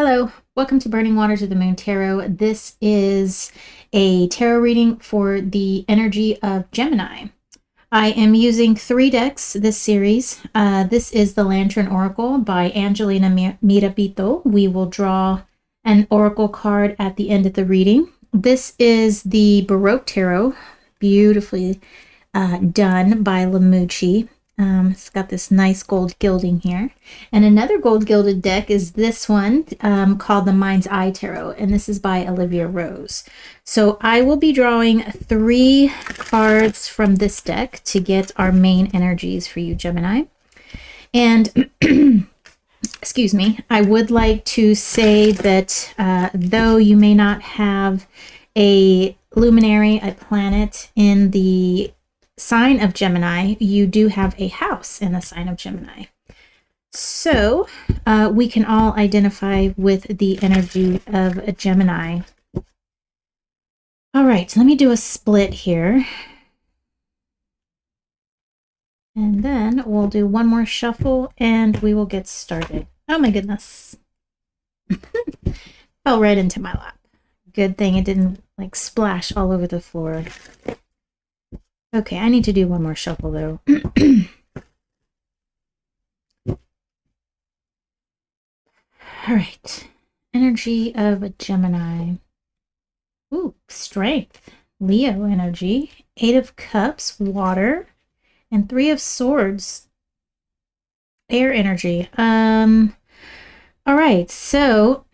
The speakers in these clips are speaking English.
Hello, welcome to Burning Waters of the Moon Tarot. This is a tarot reading for the energy of Gemini. I am using 3 decks this series. This is the Lantern Oracle by Angelina Mirabito. We will draw an oracle card at the end of the reading. This is the Baroque Tarot, beautifully done by Lamucci. It's got this nice gold gilding here. And another gold gilded deck is this one called the Mind's Eye Tarot, and this is by Olivia Rose. So I will be drawing 3 cards from this deck to get our main energies for you, Gemini. And excuse me, I would like to say that though you may not have a luminary, a planet in the sign of Gemini, you do have a house in the sign of Gemini. So we can all identify with the energy of a Gemini. All right, let me do a split here. And then we'll do one more shuffle and we will get started. Oh my goodness. Fell right into my lap. Good thing it didn't like splash all over the floor. Okay, I need to do one more shuffle though. All right, energy of a Gemini. Ooh, strength, Leo energy, 8 of Cups, water, and 3 of Swords, air energy. All right, so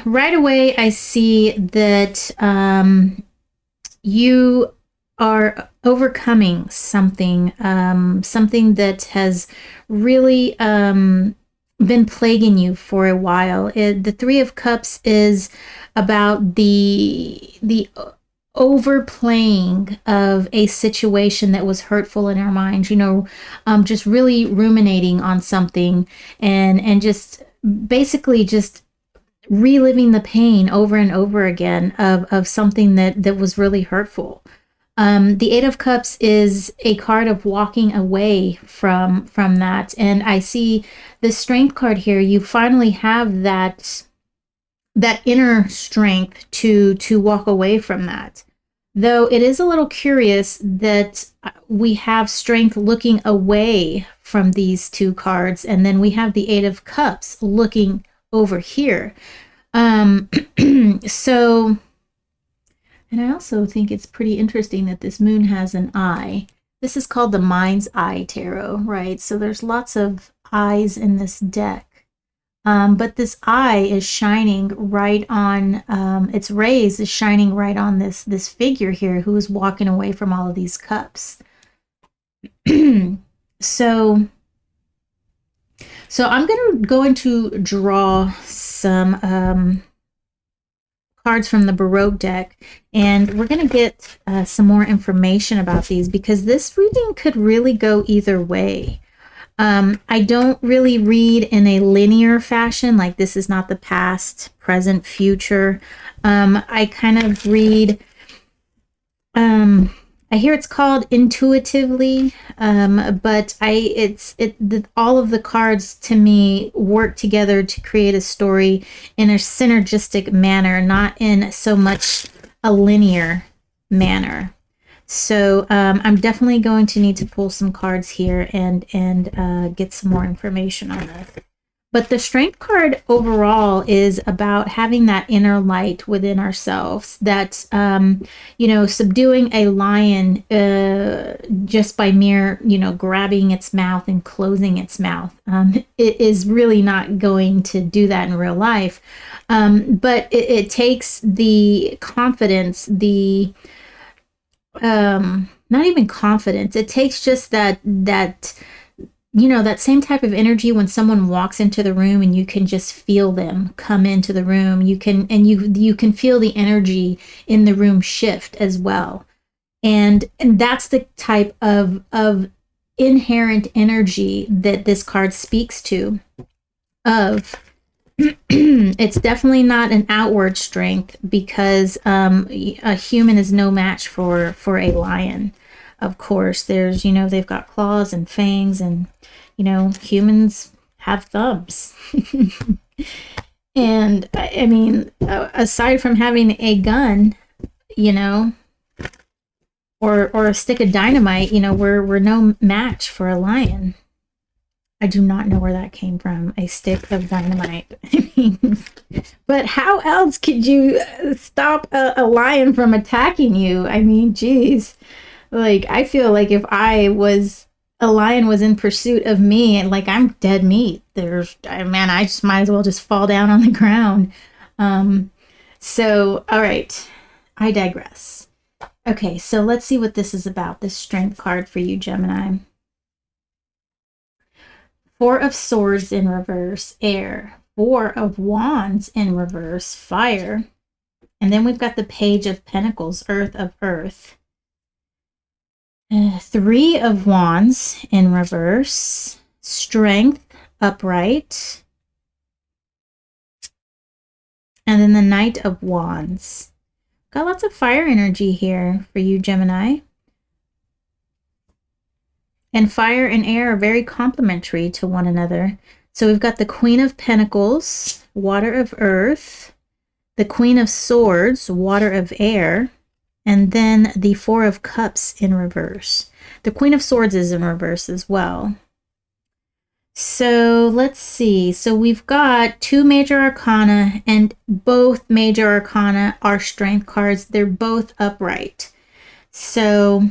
right away I see that you are overcoming something, something that has really been plaguing you for a while. The 3 of Cups is about the overplaying of a situation that was hurtful in our minds, you know, just really ruminating on something and just basically just reliving the pain over and over again of something that was really hurtful. The 8 of Cups is a card of walking away from that. And I see the Strength card here. You finally have that inner strength to walk away from that. Though it is a little curious that we have Strength looking away from these 2 cards. And then we have the 8 of Cups looking over here. So... And I also think it's pretty interesting that this moon has an eye. This is called the Mind's Eye Tarot, right? So there's lots of eyes in this deck. But this eye is shining right on, its rays is shining right on this figure here who is walking away from all of these cups. So I'm going to draw some cards from the Baroque deck, and we're going to get some more information about these because this reading could really go either way. I don't really read in a linear fashion, like this is not the past, present, future. I kind of read, I hear it's called intuitively, but all of the cards to me work together to create a story in a synergistic manner, not in so much a linear manner. So I'm definitely going to need to pull some cards here and get some more information on this. But the Strength card overall is about having that inner light within ourselves, that, you know, subduing a lion just by mere, you know, grabbing its mouth and closing its mouth. It is really not going to do that in real life. But it takes the confidence, not even confidence, it takes just that you know, that same type of energy when someone walks into the room and you can just feel them come into the room. You can feel the energy in the room shift as well. And that's the type of inherent energy that this card speaks to. It's definitely not an outward strength because a human is no match for a lion. Of course, there's, you know, they've got claws and fangs, and, you know, humans have thumbs. And I mean, aside from having a gun, you know, or a stick of dynamite, you know, we're no match for a lion. I do not know where that came from. A stick of dynamite. I mean, but how else could you stop a lion from attacking you? I mean, geez. Like, I feel like if a lion was in pursuit of me, and like I'm dead meat. Man, I just might as well just fall down on the ground. Um, all right, I digress. Okay, so let's see what this is about. This strength card for you, Gemini. Four of Swords in reverse, air. Four of Wands in reverse, fire. And then we've got the Page of Pentacles, earth of earth. Three of Wands in reverse, strength, upright. And then the Knight of Wands. Got lots of fire energy here for you, Gemini. And fire and air are very complementary to one another. So we've got the Queen of Pentacles, water of earth, the Queen of Swords, water of air, and then the Four of Cups in reverse. The Queen of Swords is in reverse as well. So let's see. So we've got two major arcana, and both major arcana are strength cards. They're both upright. So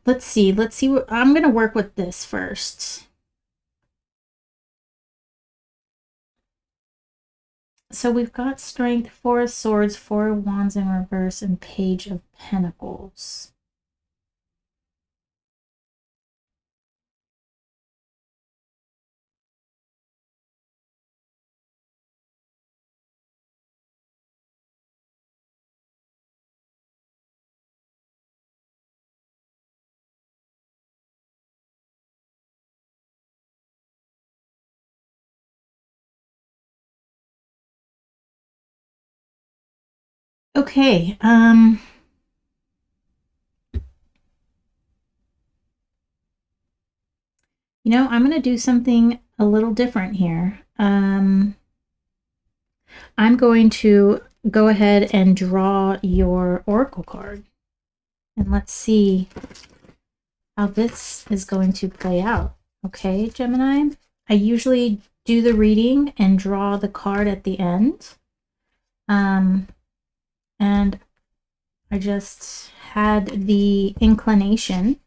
let's see. I'm going to work with this first. So we've got strength, Four of Swords, Four of Wands in reverse, and Page of Pentacles. Okay, you know, I'm going to do something a little different here. I'm going to go ahead and draw your oracle card. And let's see how this is going to play out. Okay, Gemini? I usually do the reading and draw the card at the end. And I just had the inclination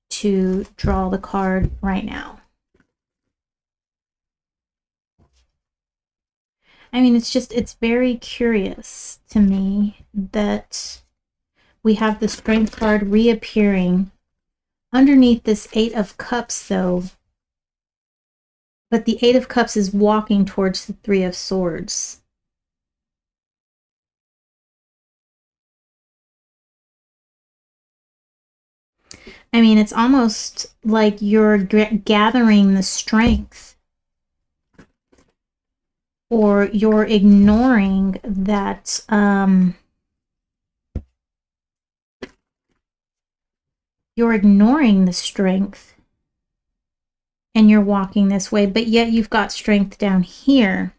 to draw the card right now. I mean, it's very curious to me that we have the Strength card reappearing underneath this Eight of Cups, though. But the Eight of Cups is walking towards the Three of Swords. I mean, it's almost like you're gathering the strength, or you're ignoring that you're ignoring the strength and you're walking this way, but yet you've got strength down here.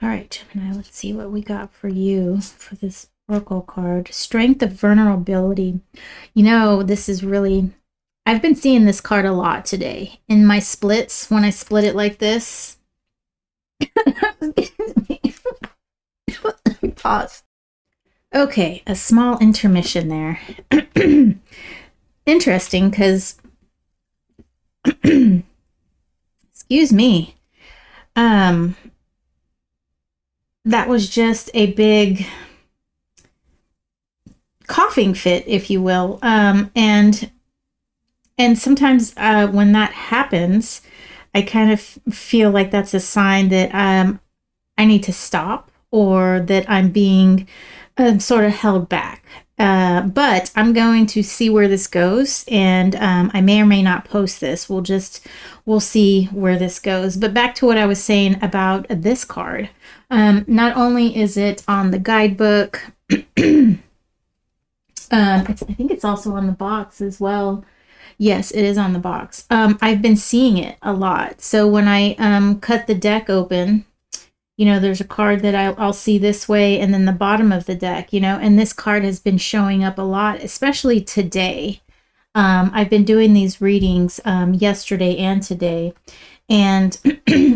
All right, Gemini, let's see what we got for you for this oracle card. Strength of vulnerability. You know, this is really, I've been seeing this card a lot today in my splits when I split it like this. Pause. Okay, a small intermission there. Interesting, because excuse me. That was just a big coughing fit, if you will. And sometimes when that happens, I kind of feel like that's a sign that I need to stop, or that I'm being sort of held back. But I'm going to see where this goes, and I may or may not post this. We'll see where this goes. But back to what I was saying about this card. Not only is it on the guidebook, I think it's also on the box as well. Yes, it is on the box. I've been seeing it a lot. So when I cut the deck open, you know, there's a card that I'll see this way, and then the bottom of the deck, you know, and this card has been showing up a lot, especially today. I've been doing these readings yesterday and today, and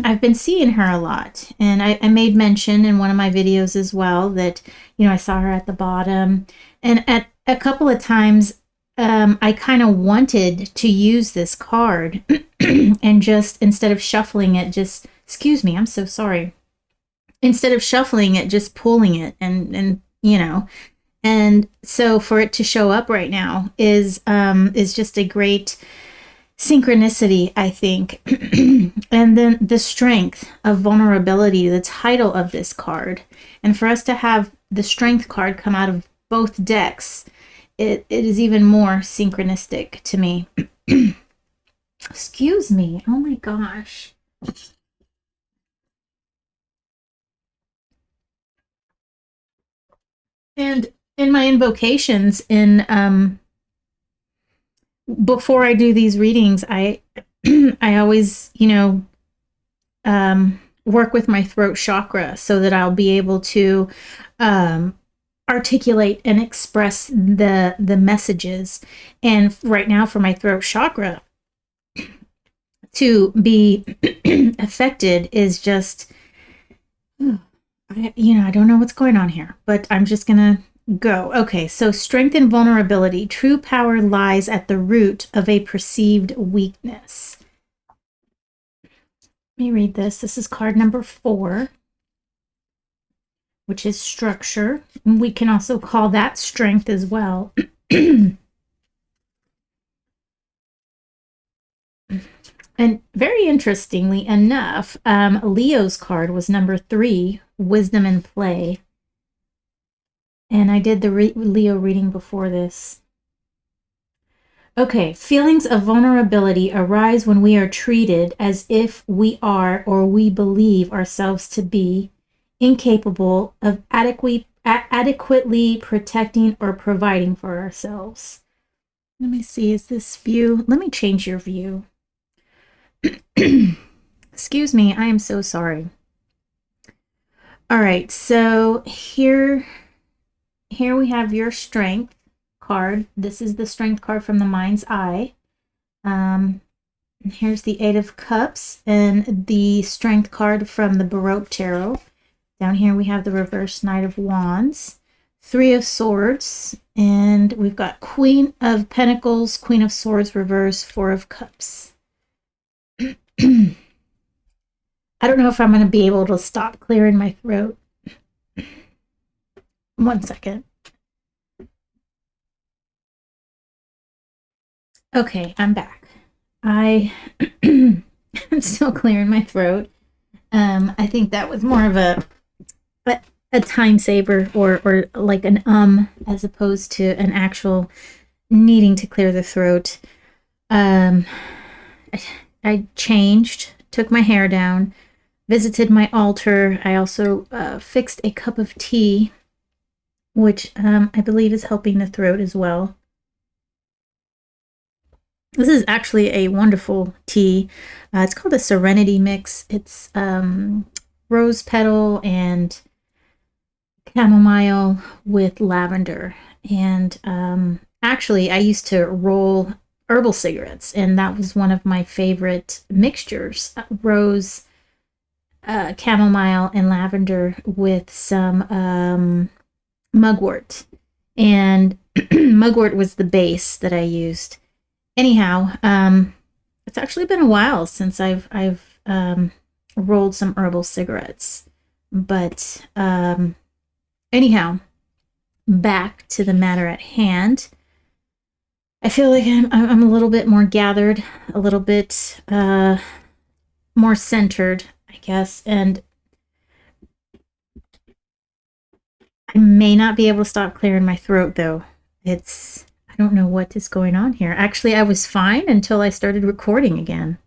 I've been seeing her a lot. And I made mention in one of my videos as well that, you know, I saw her at the bottom. And at a couple of times, I kind of wanted to use this card and just, instead of shuffling it, just, excuse me, I'm so sorry. Instead of shuffling it, just pulling it and you know. And so for it to show up right now is just a great synchronicity, I think. And then the strength of vulnerability, the title of this card. And for us to have the strength card come out of both decks, it is even more synchronistic to me. Excuse me. Oh my gosh. And in my invocations, in before I do these readings, I I always, you know, work with my throat chakra so that I'll be able to articulate and express the messages. And right now, for my throat chakra to be affected is just, I don't know what's going on here, but I'm just gonna go. Okay, so strength and vulnerability. True power lies at the root of a perceived weakness. Let me read this. This is card number 4, which is structure. We can also call that strength as well. And very interestingly enough, Leo's card was number 3, wisdom and play. And I did the Leo reading before this. Okay, feelings of vulnerability arise when we are treated as if we are, or we believe ourselves to be, incapable of adequately protecting or providing for ourselves. Let me see, is this view? Let me change your view. Excuse me, I am so sorry. All right, so here we have your strength card. This is the strength card from the mind's eye. Here's the 8 of Cups and the strength card from the Baroque Tarot. Down here we have the reverse Knight of Wands, 3 of Swords, and we've got Queen of Pentacles, Queen of Swords reverse, 4 of Cups. I don't know if I'm going to be able to stop clearing my throat. 1 second. Okay, I'm back. I'm still clearing my throat. I think that was more of a time saver, or like an as opposed to an actual needing to clear the throat. I changed, took my hair down, visited my altar. I also fixed a cup of tea, which I believe is helping the throat as well. This is actually a wonderful tea. It's called a Serenity Mix. It's rose petal and chamomile with lavender. And actually, I used to roll herbal cigarettes, and that was one of my favorite mixtures. Rose, chamomile, and lavender with some mugwort. And mugwort was the base that I used. Anyhow, it's actually been a while since I've rolled some herbal cigarettes. But anyhow, back to the matter at hand. I feel like I'm a little bit more gathered, a little bit more centered, I guess, and I may not be able to stop clearing my throat, though. I don't know what is going on here. Actually, I was fine until I started recording again.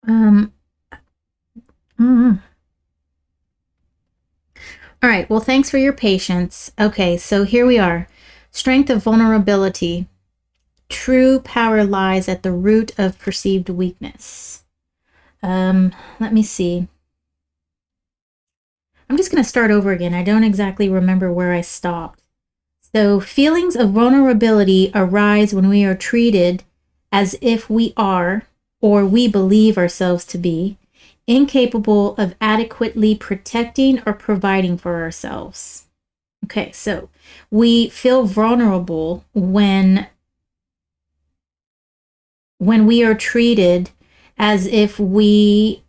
All right, well, thanks for your patience. Okay, so here we are. Strength of vulnerability. True power lies at the root of perceived weakness. Let me see. I'm just going to start over again. I don't exactly remember where I stopped. So, feelings of vulnerability arise when we are treated as if we are, or we believe ourselves to be, incapable of adequately protecting or providing for ourselves. Okay, so we feel vulnerable when we are treated as if we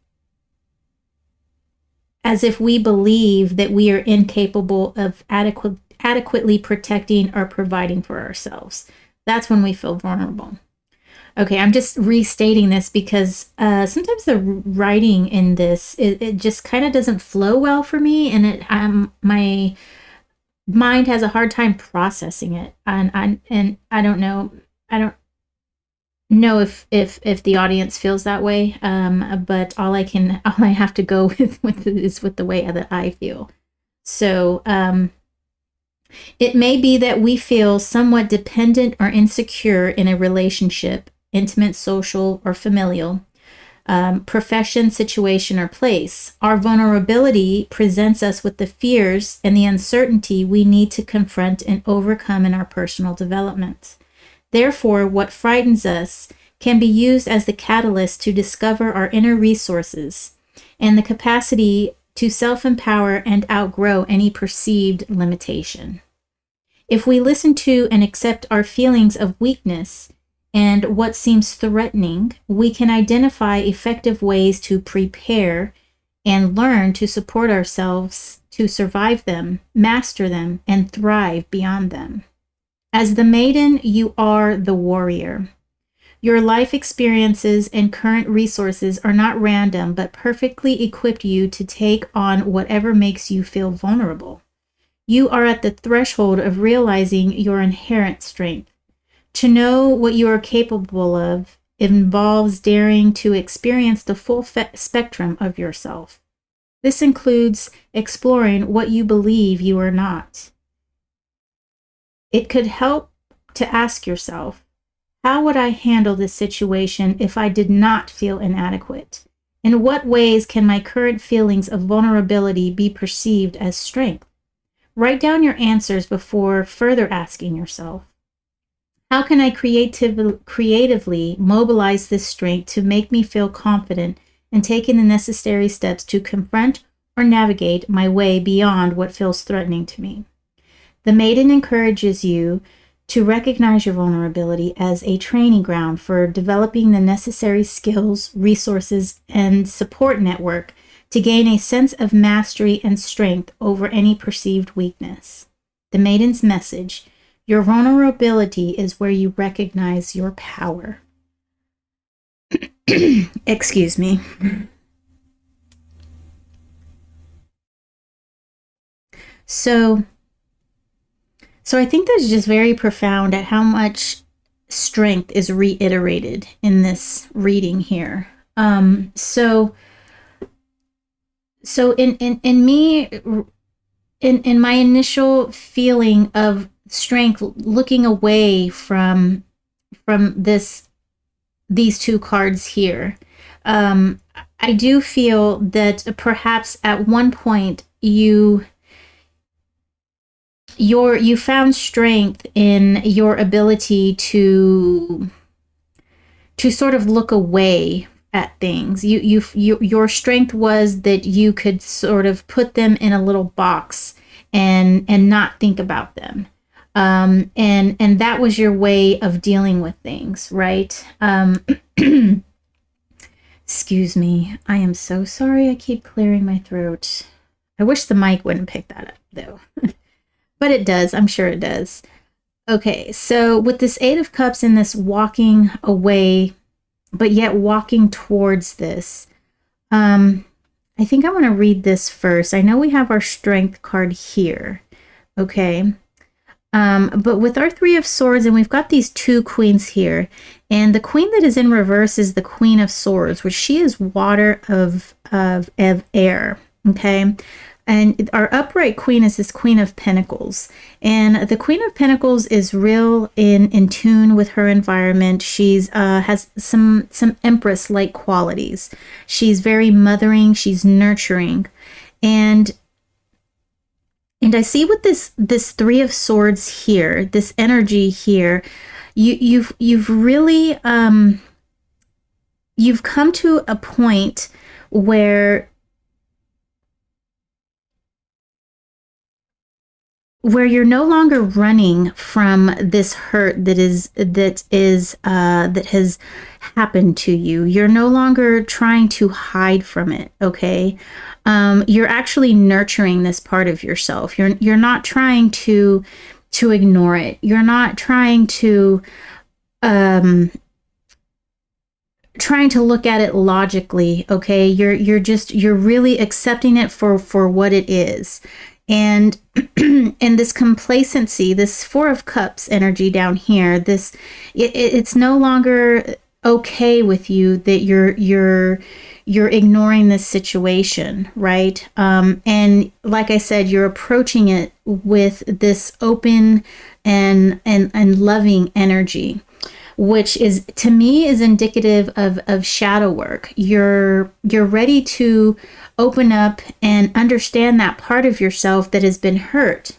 believe that we are incapable of adequately protecting or providing for ourselves. That's when we feel vulnerable. Okay, I'm just restating this because sometimes the writing in this, it just kind of doesn't flow well for me, and my mind has a hard time processing it, and I don't know if the audience feels that way, but all I have to go with is with the way that I feel. So it may be that we feel somewhat dependent or insecure in a relationship, intimate, social, or familial, profession, situation, or place. Our vulnerability presents us with the fears and the uncertainty we need to confront and overcome in our personal development. Therefore, what frightens us can be used as the catalyst to discover our inner resources and the capacity to self-empower and outgrow any perceived limitation. If we listen to and accept our feelings of weakness and what seems threatening, we can identify effective ways to prepare and learn to support ourselves to survive them, master them, and thrive beyond them. As the maiden, you are the warrior. Your life experiences and current resources are not random, but perfectly equip you to take on whatever makes you feel vulnerable. You are at the threshold of realizing your inherent strength. To know what you are capable of involves daring to experience the full spectrum of yourself. This includes exploring what you believe you are not. It could help to ask yourself, how would I handle this situation if I did not feel inadequate? In what ways can my current feelings of vulnerability be perceived as strength? Write down your answers before further asking yourself, how can I creatively mobilize this strength to make me feel confident in taking the necessary steps to confront or navigate my way beyond what feels threatening to me? The maiden encourages you to recognize your vulnerability as a training ground for developing the necessary skills, resources, and support network to gain a sense of mastery and strength over any perceived weakness. The maiden's message: your vulnerability is where you recognize your power. Excuse me. So I think that's just very profound at how much strength is reiterated in this reading here. So in me, in my initial feeling of strength, looking away from these two cards here, I do feel that perhaps at one point you found strength in your ability to sort of look away at things. Your strength was that you could sort of put them in a little box and not think about them. And that was your way of dealing with things, right? Excuse me. I am so sorry. I keep clearing my throat. I wish the mic wouldn't pick that up, though. But it does. I'm sure it does. Okay, so with this Eight of Cups and this walking away, but yet walking towards this, I think I want to read this first. I know we have our Strength card here, okay? But with our Three of Swords, and we've got these two queens here, and the queen that is in reverse is the Queen of Swords, which she is water of air, okay? And our upright queen is this Queen of Pentacles. And the Queen of Pentacles is real in tune with her environment. She's has some Empress-like qualities. She's very mothering, she's nurturing. And I see with this Three of Swords here, this energy here, you've really you've come to a point where you're no longer running from this hurt that has happened to you. You're no longer trying to hide from it, okay? You're actually nurturing this part of yourself. You're not trying to ignore it. You're not trying to look at it logically, okay? You're really accepting it for what it is. And this complacency, this Four of Cups energy down here, it's no longer okay with you that you're ignoring this situation, right? And like I said, you're approaching it with this open and loving energy, which is, to me, is indicative of shadow work. You're ready to open up and understand that part of yourself that has been hurt.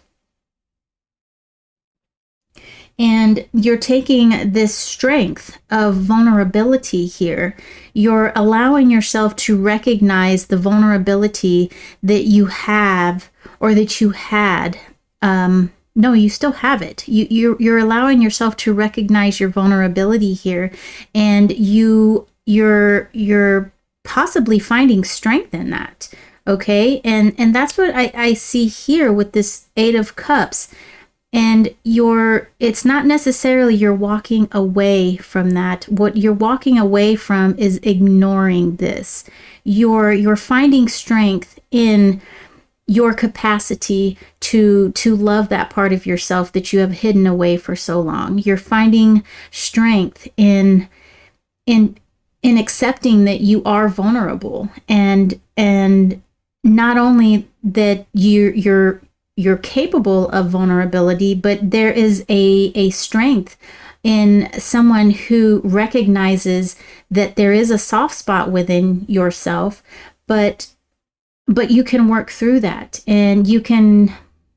And you're taking this strength of vulnerability here. You're allowing yourself to recognize the vulnerability that you have, or that you had. No, you still have it. You're allowing yourself to recognize your vulnerability here, and you're possibly finding strength in that. Okay, and that's what I see here with this Eight of Cups. And it's not necessarily you're walking away from that. What you're walking away from is ignoring this. You're finding strength in your capacity to love that part of yourself that you have hidden away for so long. You're finding strength in accepting that you are vulnerable, and not only that you're capable of vulnerability, but there is a strength in someone who recognizes that there is a soft spot within yourself, but you can work through that, and you can,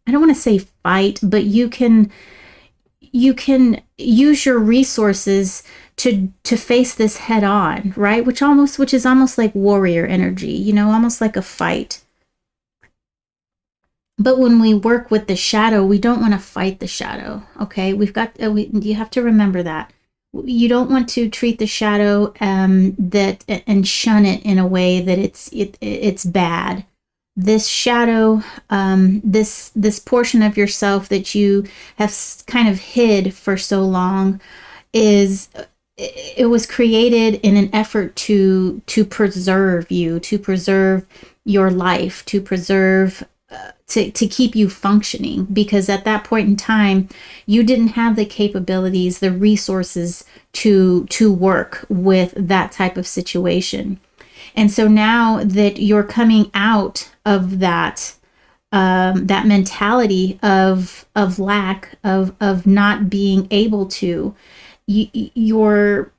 I don't want to say fight, but you can use your resources to face this head on, right? Which is almost like warrior energy, almost like a fight. But when we work with the shadow, we don't want to fight the shadow, okay? You have to remember that. You don't want to treat the shadow and shun it in a way that it's bad. This shadow, this portion of yourself that you have kind of hid for so long, it was created in an effort to preserve you, to preserve your life, to preserve to keep you functioning, because at that point in time you didn't have the capabilities, the resources to work with that type of situation. And so now that you're coming out of that mentality of lack, of not being able to, you're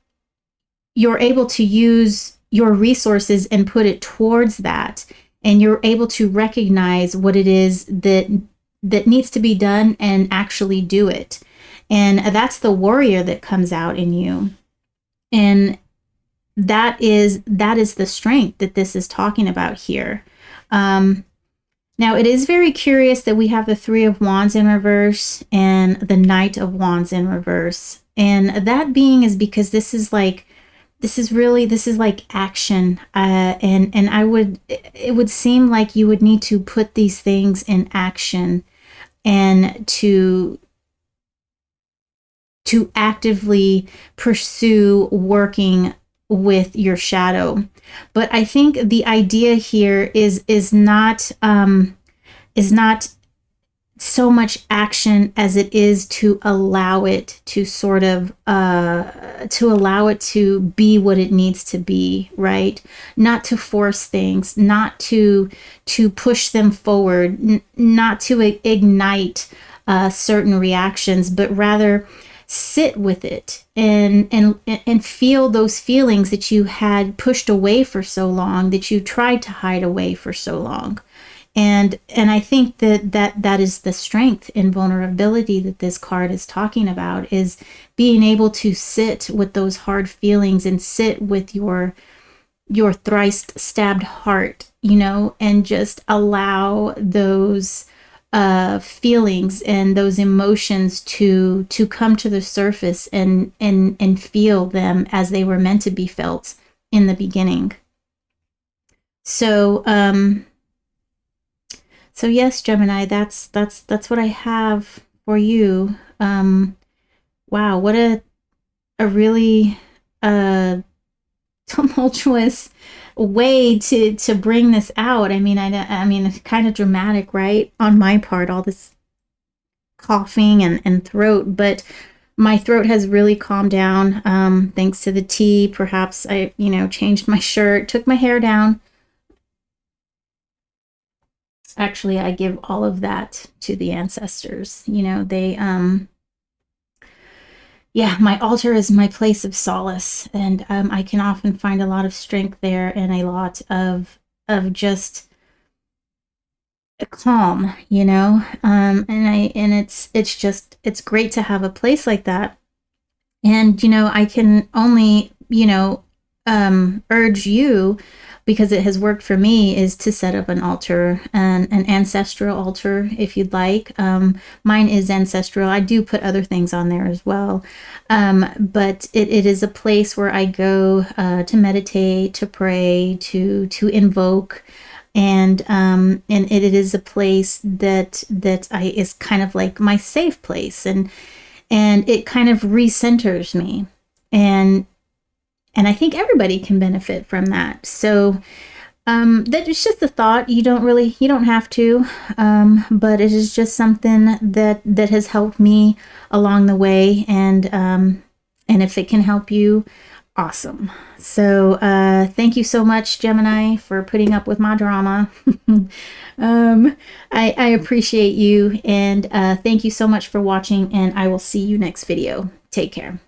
able to use your resources and put it towards that. And you're able to recognize what it is that needs to be done and actually do it. And that's the warrior that comes out in you. And that is the strength that this is talking about here. Now, it is very curious that we have the Three of Wands in reverse and the Knight of Wands in reverse. And that being is because this is like action, and it would seem like you would need to put these things in action, and to actively pursue working with your shadow. But I think the idea here is not so much action as it is to allow it to sort of to allow it to be what it needs to be, right? Not to force things, not to push them forward, not to ignite certain reactions, but rather sit with it and feel those feelings that you had pushed away for so long, that you tried to hide away for so long. And I think that is the strength and vulnerability that this card is talking about, is being able to sit with those hard feelings and sit with your thrice stabbed heart, you know, and just allow those feelings and those emotions to come to the surface and feel them as they were meant to be felt in the beginning. So so yes, Gemini, that's what I have for you. Wow, what a really tumultuous way to bring this out. I mean, I mean, it's kind of dramatic, right? On my part, all this coughing and throat, but my throat has really calmed down, thanks to the tea. Perhaps I, you know, changed my shirt, took my hair down. Actually, I give all of that to the ancestors. You know, they yeah, my altar is my place of solace, and I can often find a lot of strength there and a lot of just a calm, you know. And it's just, it's great to have a place like that. And you know, I can only, you know, urge you, because it has worked for me, is to set up an altar, an ancestral altar, if you'd like. Mine is ancestral. I do put other things on there as well, but it is a place where I go to meditate, to pray, to invoke, and it is a place that I is kind of like my safe place, and it kind of recenters me, and I think everybody can benefit from that. So that is just a thought. You don't have to, but it is just something that has helped me along the way, and if it can help you, awesome. So thank you so much, Gemini, for putting up with my drama. I appreciate you, and thank you so much for watching, and I will see you next video. Take care.